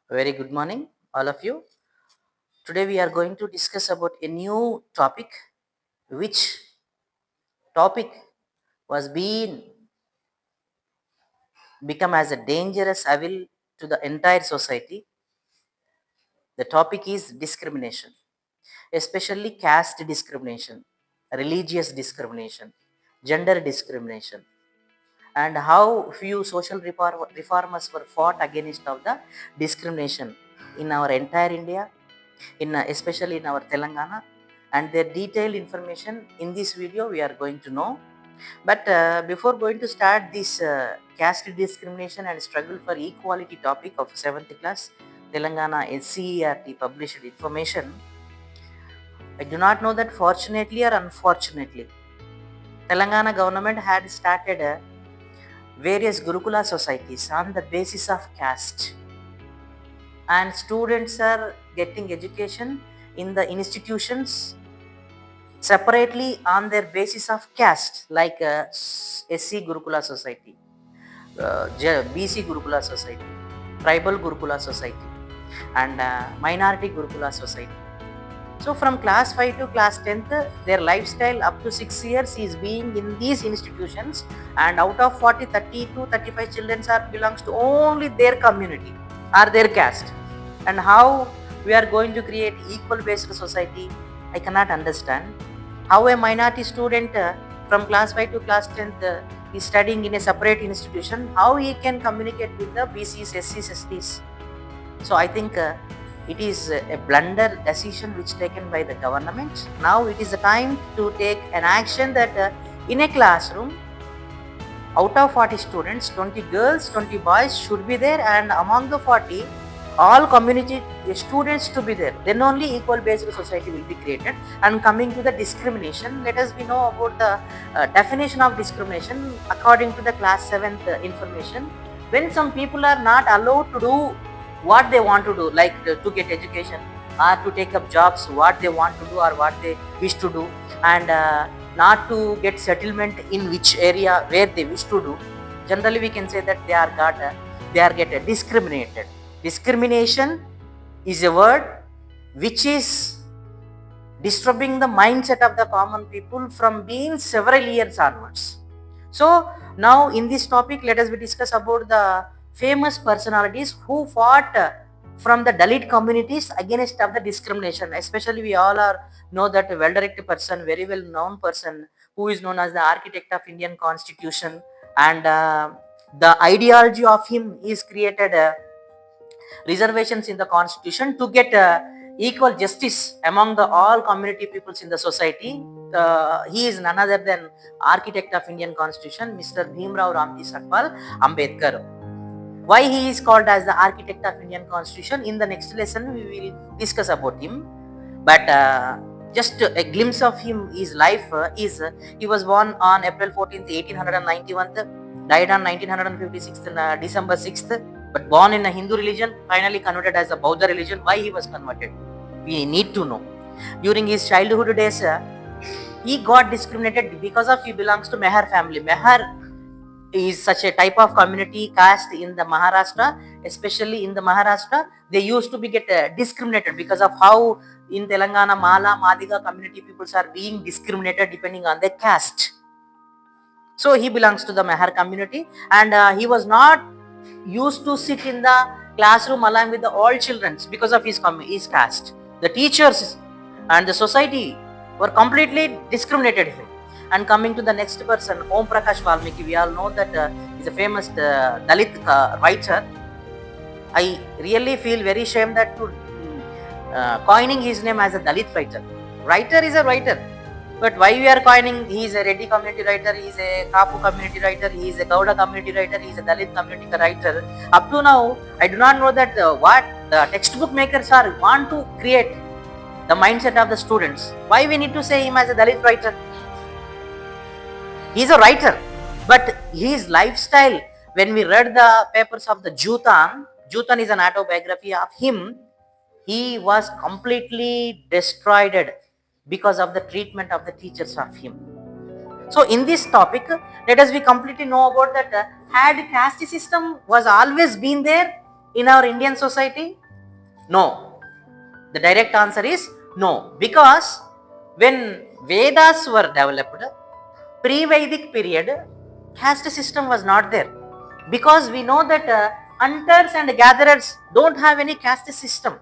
Very good morning, all of you. Today we are going to discuss about a new topic, which topic was being become as a dangerous evil to the entire society. The topic is discrimination, especially caste discrimination, religious discrimination, gender discrimination, and how few social reformers were fought against of the discrimination in our entire India, especially in our Telangana, and their detailed information in this video we are going to know. But before going to start this caste discrimination and struggle for equality topic of 7th class Telangana SCERT published information, I do not know that fortunately or unfortunately, Telangana government had started various Gurukula societies on the basis of caste, and students are getting education in the institutions separately on their basis of caste, like SC Gurukula Society, BC Gurukula Society, Tribal Gurukula Society, and Minority Gurukula Society. So from class 5 to class 10th, their lifestyle up to 6 years is being in these institutions, and out of 40, 30 to 35 children are belongs to only their community or their caste. And how we are going to create equal based society, I cannot understand. How a minority student from class 5 to class 10th is studying in a separate institution, how he can communicate with the BCs, SCs, STs. So I think it is a blunder decision which taken by the government. Now it is the time to take an action that in a classroom, out of 40 students, 20 girls, 20 boys should be there, and among the 40, all community students to be there. Then only equal based society will be created. And coming to the discrimination, let us know about the definition of discrimination according to the class 7th information. When some people are not allowed to do what they want to do, like to get education or to take up jobs, what they want to do or what they wish to do, and not to get settlement in which area where they wish to do, generally we can say that they are get discriminated. Discrimination is a word which is disturbing the mindset of the common people from being several years onwards. So now in this topic, let us discuss about the famous personalities who fought from the Dalit communities against of the discrimination. Especially we all are know that a well-directed person, very well known person, who is known as the architect of Indian Constitution, and the ideology of him is created reservations in the Constitution to get equal justice among the all community peoples in the society. He is none other than architect of Indian Constitution, Mr. Bhimrao Ramji Sakpal Ambedkar. Why he is called as the architect of Indian Constitution? In the next lesson we will discuss about him. But just a glimpse of him, his life is he was born on April 14th, 1891, died on 1956, December 6th, but born in a Hindu religion, finally converted as a Buddha religion. Why he was converted? We need to know. During his childhood days, he got discriminated because of he belongs to Mehar family. Mehar is such a type of community caste in the Maharashtra, especially in the Maharashtra. They used to be get discriminated because of how in Telangana Mala, Madiga community peoples are being discriminated depending on their caste. So he belongs to the Mehar community, and he was not used to sit in the classroom along with the all children because of his caste. The teachers and the society were completely discriminated him. And coming to the next person, Om Prakash Valmiki, we all know that he's a famous Dalit writer. I really feel very ashamed that to coining his name as a Dalit writer. Writer is a writer, but why we are coining? He is a Reddy community writer, he is a Kapu community writer, he is a Gauda community writer, he is a Dalit community writer. Up to now, I do not know that what the textbook makers are want to create the mindset of the students. Why we need to say him as a Dalit writer? He is a writer, but his lifestyle, when we read the papers of the Jutan is an autobiography of him. He was completely destroyed because of the treatment of the teachers of him. So in this topic, let us we completely know about that had caste system was always been there, in our Indian society? No. The direct answer is no, because when Vedas were developed, pre-Vedic period, caste system was not there, because we know that hunters and gatherers don't have any caste system.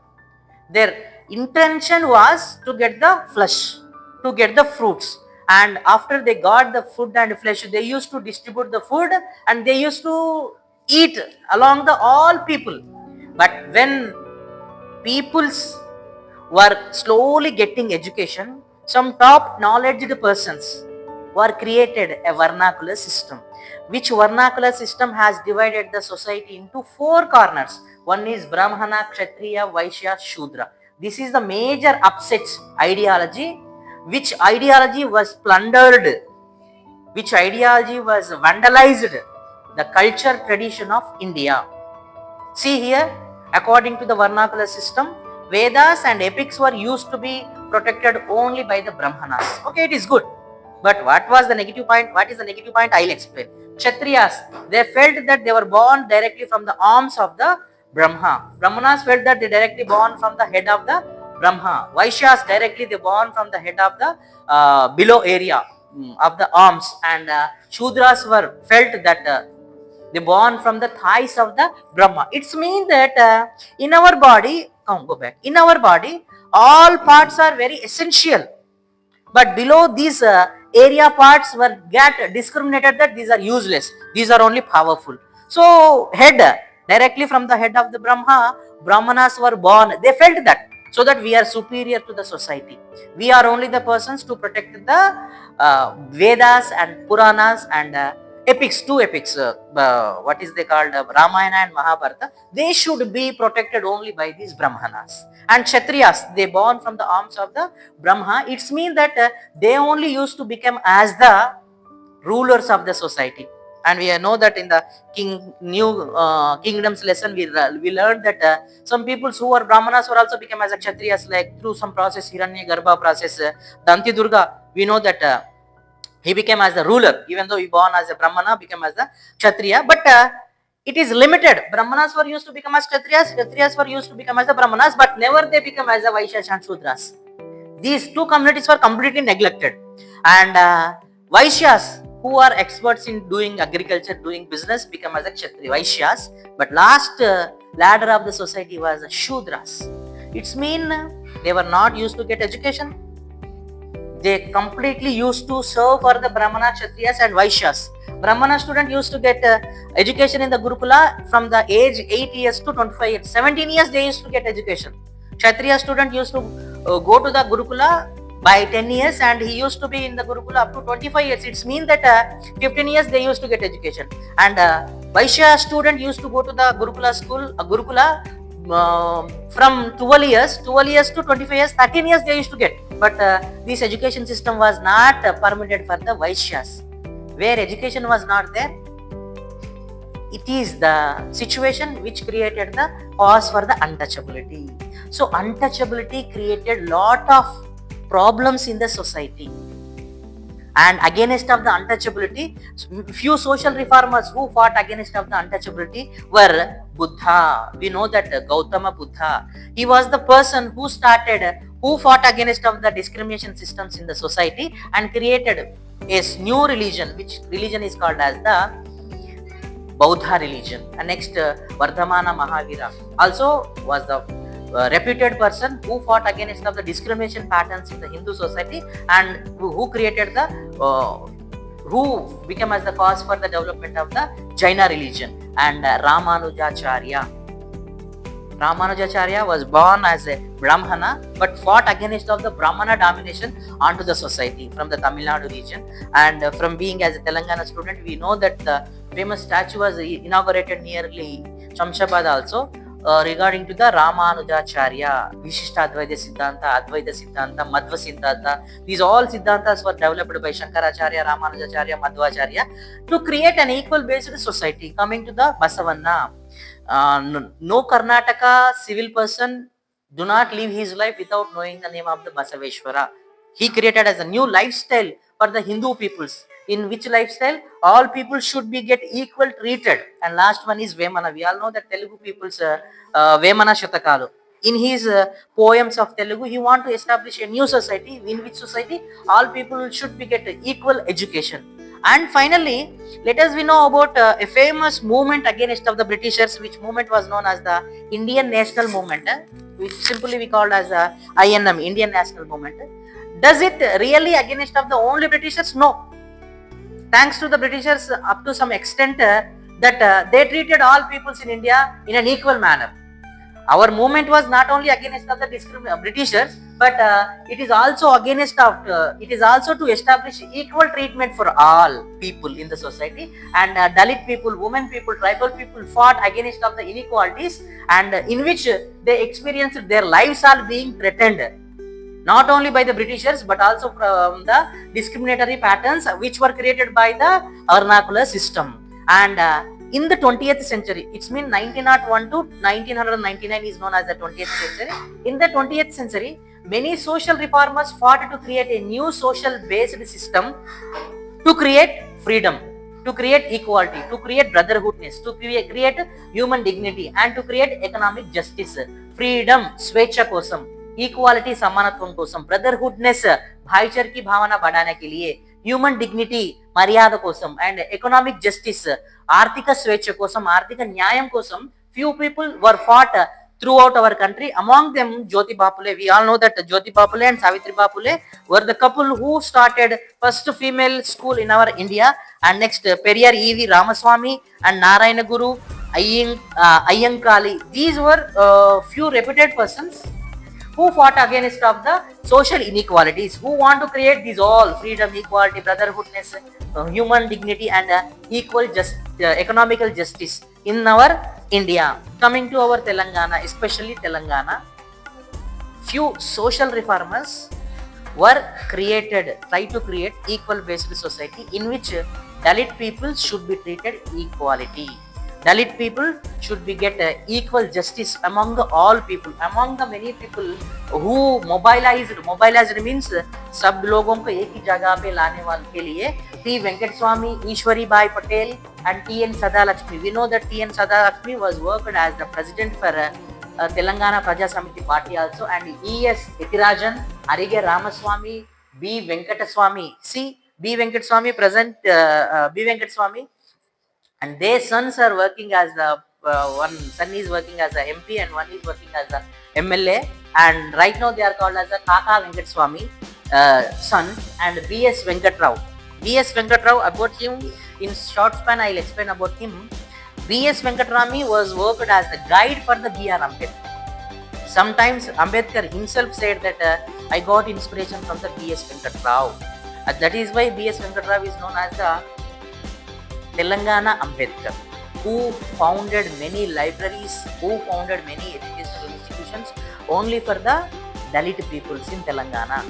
Their intention was to get the flesh, to get the fruits, and after they got the food and flesh, they used to distribute the food and they used to eat along the all people. But when peoples were slowly getting education, some top knowledge persons were created a vernacular system, which vernacular system has divided the society into four corners. One is Brahmana, Kshatriya, Vaishya, Shudra. This is the major upset ideology, which ideology was plundered, which ideology was vandalized the culture tradition of India. See here, according to the vernacular system, Vedas and epics were used to be protected only by the Brahmanas. Okay, it is good. But what was the negative point? What is the negative point? I'll explain. Kshatriyas, they felt that they were born directly from the arms of the Brahma. Brahmanas felt that they directly born from the head of the Brahma. Vaishyas directly they born from the head of the below area of the arms, and Shudras were felt that they born from the thighs of the Brahma. It's mean that in our body, go back. In our body, all parts are very essential, but below these area parts were get discriminated that these are useless. These are only powerful. So head, directly from the head of the Brahma, Brahmanas were born. They felt that, so that we are superior to the society. We are only the persons to protect the Vedas and Puranas and epics, two epics, what is they called, Ramayana and Mahabharata. They should be protected only by these Brahmanas. And Kshatriyas, they born from the arms of the Brahma. It's mean that they only used to become as the rulers of the society. And we know that in the new kingdoms lesson, we learned that some people who were Brahmanas were also become as a Kshatriyas, like through some process, Hiranya Garbha process. Danti Durga, we know that he became as the ruler, even though he born as a Brahmana, became as a Kshatriya. But it is limited. Brahmanas were used to become as Kshatriyas, Kshatriyas were used to become as the Brahmanas, but never they become as the Vaishyas and Shudras. These two communities were completely neglected. And Vaishyas, who are experts in doing agriculture, doing business, become as a Kshatriya, Vaishyas. But last ladder of the society was Shudras. It's mean they were not used to get education. They completely used to serve for the Brahmana, Kshatriyas and Vaishyas. Brahmana student used to get education in the Gurukula from the age 8 years to 25 years. 17 years they used to get education. Kshatriya student used to go to the Gurukula by 10 years, and he used to be in the Gurukula up to 25 years. It's mean that 15 years they used to get education. And Vaishya student used to go to the Gurukula school, Gurukula from 12 years to 25 years, 13 years they used to get. But this education system was not permitted for the Vaishyas. Where education was not there, it is the situation which created the cause for the untouchability. So untouchability created lot of problems in the society. And against of the untouchability, few social reformers who fought against of the untouchability were Buddha. We know that Gautama Buddha, he was the person who fought against of the discrimination systems in the society and created a new religion, which religion is called as the Buddha religion. And next, Vardhamana Mahavira also was the reputed person who fought against of the discrimination patterns in the Hindu society, and who created the who became as the cause for the development of the Jaina religion. And Ramanujacharya was born as a Brahmana, but fought against of the Brahmana domination onto the society from the Tamil Nadu region. And from being as a Telangana student, we know that the famous statue was inaugurated nearly Shamshabad also, regarding to the Ramanujacharya, Vishishta Advaita Siddhanta, Madhva Siddhanta. These all Siddhantas were developed by Shankaracharya, Ramanujacharya, Madhvacharya to create an equal based society. Coming to the Basavanna, no Karnataka civil person do not live his life without knowing the name of the Basaveshwara. He created as a new lifestyle for the Hindu peoples. In which lifestyle all people should be get equal treated. And last one is Vemana. We all know that Telugu people's Vemana Shatakalu. In his poems of Telugu, he want to establish a new society, in which society all people should be get equal education. And finally, let us we know about a famous movement against of the Britishers, which movement was known as the Indian National Movement, which simply we called as the INM, Indian National Movement. Does it really against of the only Britishers? No. Thanks to the Britishers, up to some extent, that they treated all peoples in India in an equal manner. Our movement was not only against of the Britishers, but it is also against of it is also to establish equal treatment for all people in the society. And Dalit people, women people, tribal people fought against of the inequalities, and in which they experienced their lives are being threatened, not only by the Britishers but also from the discriminatory patterns which were created by the vernacular system. And in the 20th century, it's mean 1901 to 1999 is known as the 20th century. In the 20th century, many social reformers fought to create a new social based system, to create freedom, to create equality, to create brotherhoodness, to create human dignity, and to create economic justice. Freedom, स्वेच्छा कोसम, equality समानत्व कोसम, ब्रदरहुडनेस भाईचारे की भावना बढ़ाने के लिए, human dignity మర్యాద కోసం, and economic justice ఆర్థిక స్వేచ్ఛ కోసం, ఆర్థిక న్యాయం కోసం few people were fought throughout our country. Among them Jyoti Bapule. We all know that Jyoti Bapule and Savitri Bapule were the couple who started first female school in our India. And next Periyar E.V. Ramaswamy and Narayana Guru Ayyankali. These were few reputed persons who fought against of the social inequalities, who want to create these all freedom, equality, brotherhoodness, human dignity, and equal economical justice in our India. Coming to our Telangana, especially Telangana, few social reformers were created, try to create equal based society in which Dalit people should be treated equality. Dalit people should be get equal justice among the all people, among the many people who mobilized means सब लोगों को एक ही जगह पे लाने वाले के लिए P. Venkat Swamy, Ishwari Bai Patel, and T.N. Sadalakshmi. We know that T.N. Sadalakshmi was worked as the president for Telangana Praja Samiti Party also, and E.S. Ethirajan, Arige Ramaswamy, B. Venkataswamy. See, B. Venkataswamy present, B. Venkataswamy, and their sons are working as the one son is working as a MP and one is working as a MLA, and right now they are called as a Kaka Venkataswamy son, and B.S. Venkat Rao. B.S. Venkat Rao, about him in short span I'll explain about him. B.S. Venkatrami was worked as the guide for the B.R. Ambedkar. Sometimes Ambedkar himself said that I got inspiration from the B.S. Venkat Rao. That is why B.S. Venkat Rao is known as the Telangana Ambedkar, who founded many libraries, who founded many educational institutions only for the Dalit peoples in Telangana.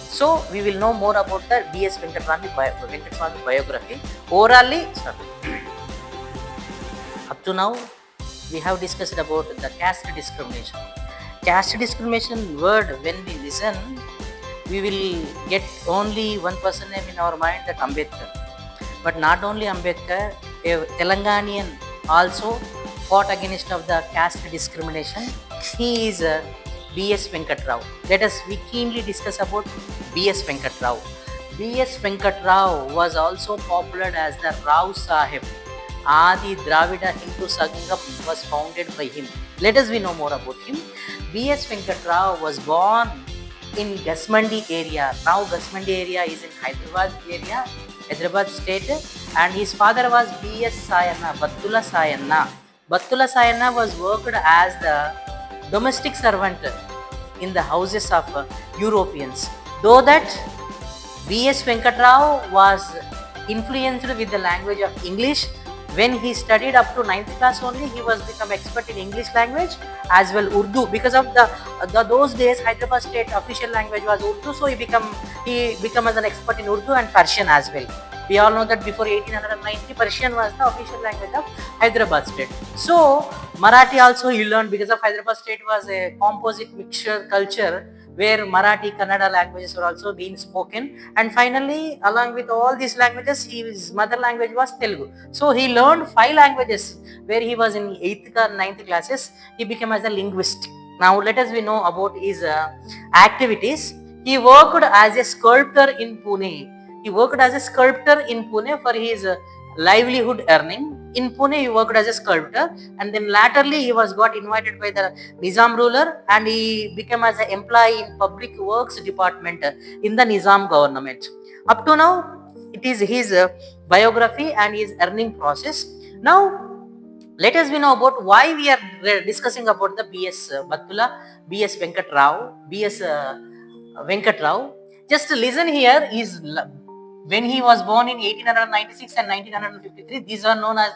So we will know more about the B.S. Venkataswamy biography. Orally, up to now, we have discussed about the caste discrimination. Caste discrimination word, when we listen, we will get only one person name in our mind, that Ambedkar. But not only Ambedkar, a Telanganian also fought against of the caste discrimination. He is B.S. Venkat Rao. Let us we keenly discuss about B.S. Venkat Rao. B.S. Venkat Rao was also popular as the Rao Sahib. Adi Dravida Hindu Sangam was founded by him. Let us we know more about him. B.S. Venkat Rao was born in Gasmandi area. Now Gasmandi area is in Hyderabad state, and his father was B.S. Sayanna, Battula Sayanna. Battula Sayanna was worked as the domestic servant in the houses of Europeans. Though that B.S. Venkat Rao was influenced with the language of English, when he studied up to 9th class only, he was become expert in English language as well Urdu. Because of the those days Hyderabad state official language was Urdu, so he become as an expert in Urdu and Persian as well. We all know that before 1890 Persian was the official language of Hyderabad state. So Marathi also he learned, because of Hyderabad state was a composite mixture culture. where Marathi, Kannada languages were also being spoken. And finally, along with all these languages, his mother language was Telugu. So he learned 5 languages where he was in 8th or 9th classes. He became as a linguist. Now let us we know about his activities. He worked as a sculptor in Pune. He worked as a sculptor in Pune for his livelihood earning. In Pune, he worked as a sculptor, and then laterly he was got invited by the Nizam ruler, and he became as an employee in public works department in the Nizam government. Up to now, it is his biography and his earning process. Now, let us we know about why we are discussing about the B.S. Battula, B.S. Venkat Rao, B.S. Venkat Rao. Just listen here. When he was born in 1896 and 1953, these are known as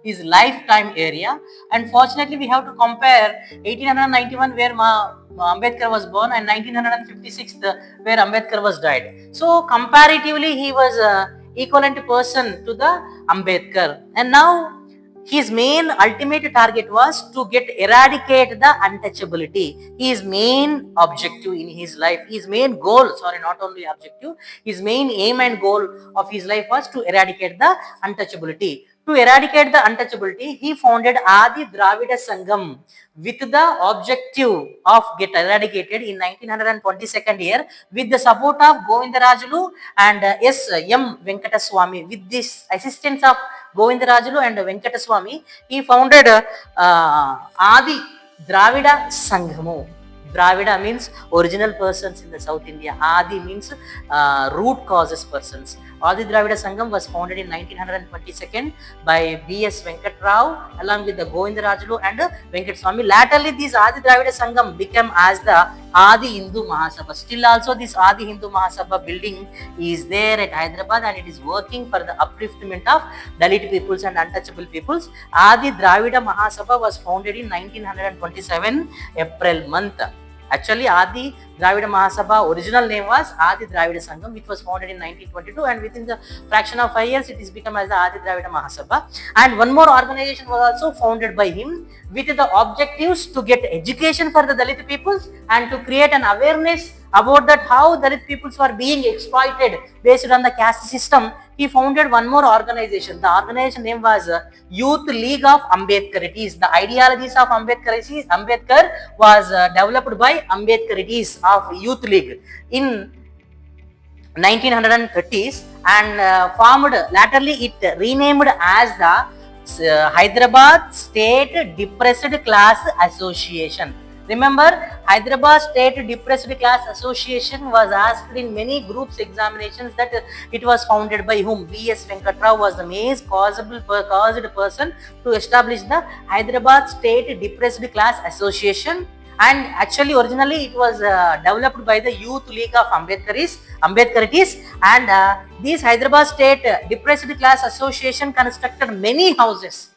his lifetime area. Unfortunately, we have to compare 1891 where Ambedkar was born and 1956 where Ambedkar was died. So comparatively, he was equivalent person to the Ambedkar. And now his main ultimate target was to get eradicate the untouchability. His main objective in his life, his main goal, sorry, not only objective, his main aim and goal of his life was to eradicate the untouchability. To eradicate the untouchability, he founded Adi Dravida Sangam with the objective of get eradicated in 1922nd year with the support of Govindarajulu and S. M. Venkataswamy. With this assistance of Govindarajulu and Venkataswamy, he founded Adi Dravida Sanghamu. Dravida means original persons in the South India. Adi means root causes persons. Adi Dravida Sangam was founded in 1922 by B.S. Venkat Rao along with the Govindarajulu and Venkataswamy. Laterally, this Adi Dravida Sangam became as the Adi Hindu Mahasabha. Still also this Adi Hindu Mahasabha building is there at Hyderabad and it is working for the upliftment of Dalit peoples and untouchable peoples. Adi Dravida Mahasabha was founded in 1927 April month. Actually, Adi Dravida Mahasabha original name was Adi Dravida Sangam, which was founded in 1922, and within the fraction of 5 years, it is become as the Adi Dravida Mahasabha. And one more organization was also founded by him with the objectives to get education for the Dalit peoples and to create an awareness about that how Dalit peoples were being exploited based on the caste system. He founded one more organization. The organization name was Youth League of Ambedkar. It is the ideologies of Ambedkar was developed by Ambedkarites of Youth League in 1930s and formed. Laterally, it renamed as the Hyderabad State Depressed Class Association. Remember, Hyderabad State Depressed Class Association was asked in many groups examinations that it was founded by whom? B.S. Venkat Rao was the main caused person to establish the Hyderabad State Depressed Class Association. And actually, originally it was developed by the Youth League of Ambedkarites, and this Hyderabad State Depressed Class Association constructed many houses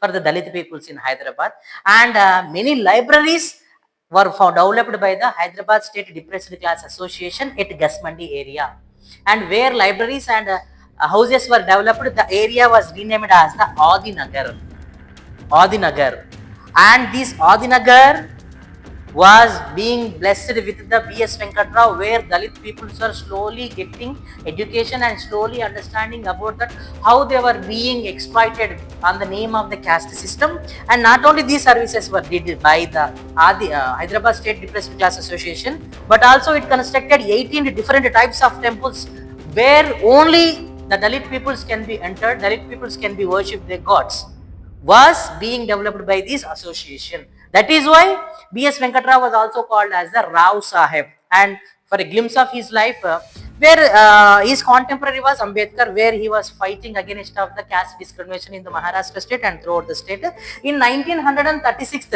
for the Dalit peoples in Hyderabad, and many libraries were developed by the Hyderabad State Depressed Class Association at Gasmandi area. And where libraries and houses were developed, the area was renamed as the Adinagar. And this Adinagar was being blessed with the B.S. Venkat Rao, where Dalit peoples were slowly getting education and slowly understanding about that how they were being exploited on the name of the caste system. And not only these services were did by the Hyderabad State Depressed Class Association, but also it constructed 18 different types of temples where only the Dalit peoples can be entered, Dalit peoples can be worshipped their gods, was being developed by this association. That is why B.S. Venkat Rao was also called as the Rao Sahib. And for a glimpse of his life, where his contemporary was Ambedkar, where he was fighting against of the caste discrimination in the Maharashtra state and throughout the state. In 1936,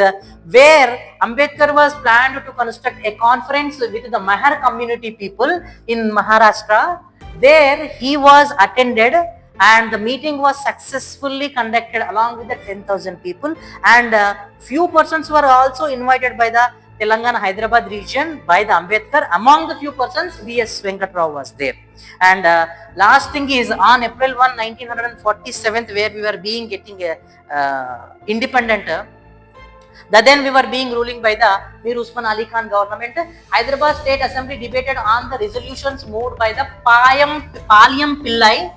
where Ambedkar was planned to construct a conference with the Mahar community people in Maharashtra, there he was attended and the meeting was successfully conducted along with the 10,000 people, and few persons were also invited by the Telangana Hyderabad region by the Ambedkar. Among the few persons, B.S. Venkat Rao was there. And last thing is on April 1, 1947, where we were being getting independent, Then we were being ruling by the Mir Usman Ali Khan government. Hyderabad State Assembly debated on the resolutions moved by the Palyam Pillai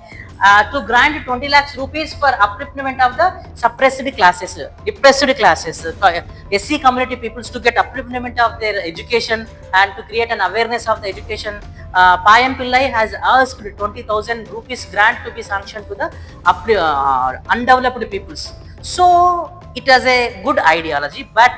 to grant 20 lakhs rupees for upliftment of the depressed classes, SC community peoples to get upliftment of their education and to create an awareness of the education. Payam Pillai has asked 20,000 rupees grant to be sanctioned to the undeveloped peoples. So it was a good ideology, but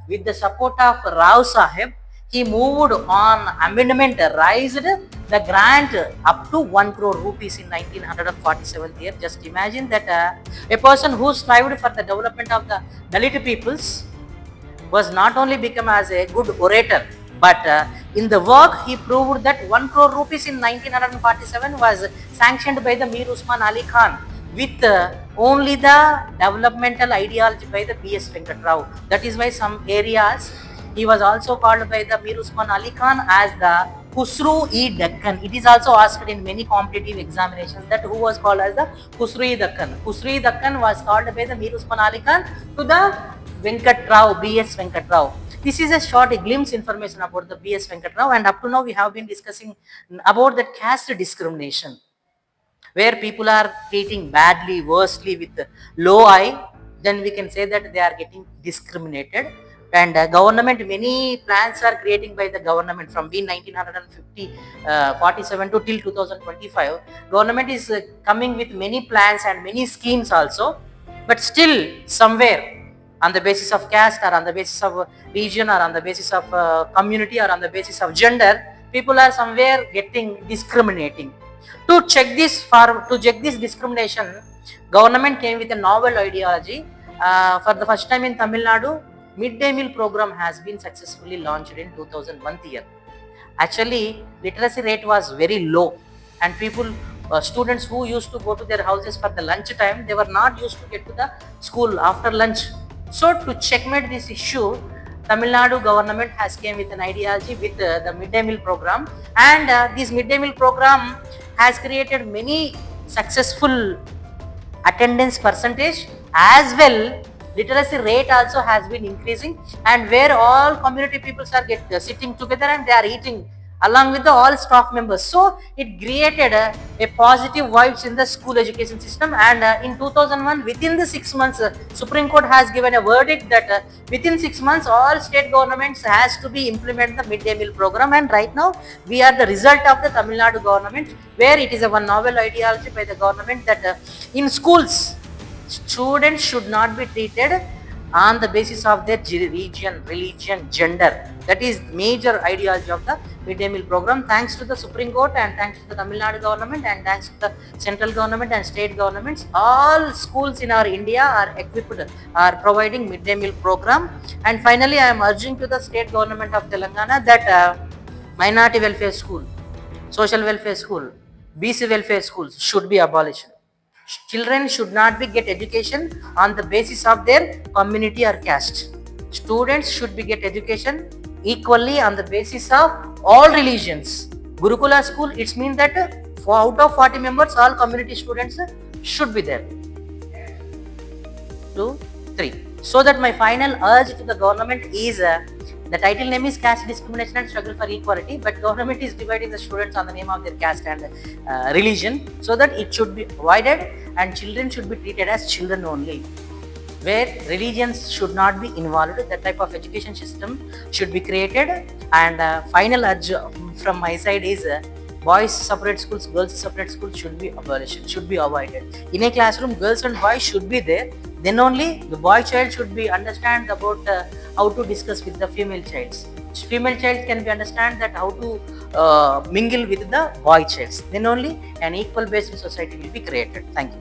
with the support of Rao Sahib, he moved on amendment, raised the grant up to 1 crore rupees in 1947 year. Just imagine that a person who strived for the development of the Dalit peoples was not only become as a good orator, but in the work he proved that 1 crore rupees in 1947 was sanctioned by the Mir Usman Ali Khan with only the developmental ideology by the B.S. Venkat Rao. That is why some areas he was also called by the Mir Usman Ali Khan as the Khusro-e-Deccan. It is also asked in many competitive examinations that who was called as the Khusro-e-Deccan. Khusro-e-Deccan was called by the Mir Usman Ali Khan to the Venkat Rao, B.S. Venkat Rao. This is a short glimpse information about the B.S. Venkat Rao, and up to now we have been discussing about the caste discrimination, where people are treating badly, worstly with low eye. Then we can say that they are getting discriminated. And government, many plans are creating by the government from 1947 to till 2025. Government is coming with many plans and many schemes also, but still somewhere on the basis of caste or on the basis of region or on the basis of community or on the basis of gender, people are somewhere getting discriminating. To check this discrimination, government came with a novel ideology. For the first time in Tamil Nadu, midday meal program has been successfully launched in 2001 year. Actually, literacy rate was very low, and students who used to go to their houses for the lunch time, they were not used to get to the school after lunch. So to checkmate this issue, Tamil Nadu government has came with an ideology with the midday meal program, and this midday meal program has created many successful attendance percentage, as well literacy rate also has been increasing, and where all community peoples are sitting together and they are eating along with the all staff members. So it created a positive vibes in the school education system. And in 2001, within the 6 months, Supreme Court has given a verdict that within 6 months all state governments has to be implement the midday meal program. And right now we are the result of the Tamil Nadu government, where it is a one novel ideology by the government that in schools students should not be treated on the basis of their religion, gender. That is major ideology of the midday meal program. Thanks to the Supreme Court and thanks to the Tamil Nadu government and thanks to the central government and state governments, all schools in our India are equipped, are providing midday meal program. And finally, I am urging to the state government of Telangana that minority welfare school, social welfare school, BC welfare schools should be abolished. Children should not be get education on the basis of their community or caste. Students should be get education equally on the basis of all religions. Gurukula school, it means that out of 40 members, all community students should be there. 2, 3. So that my final urge to the government is the title name is Caste Discrimination and Struggle for Equality, but government is dividing the students on the name of their caste and religion, so that it should be avoided and children should be treated as children only, where religions should not be involved. That type of education system should be created. And final urge from my side is boys separate schools, girls separate schools should be abolished, should be avoided. In a classroom, girls and boys should be there. Then only the boy child should be understand about how to discuss with the female childs. Female child can be understand that how to mingle with the boy childs. Then only an equal based society will be created. Thank you.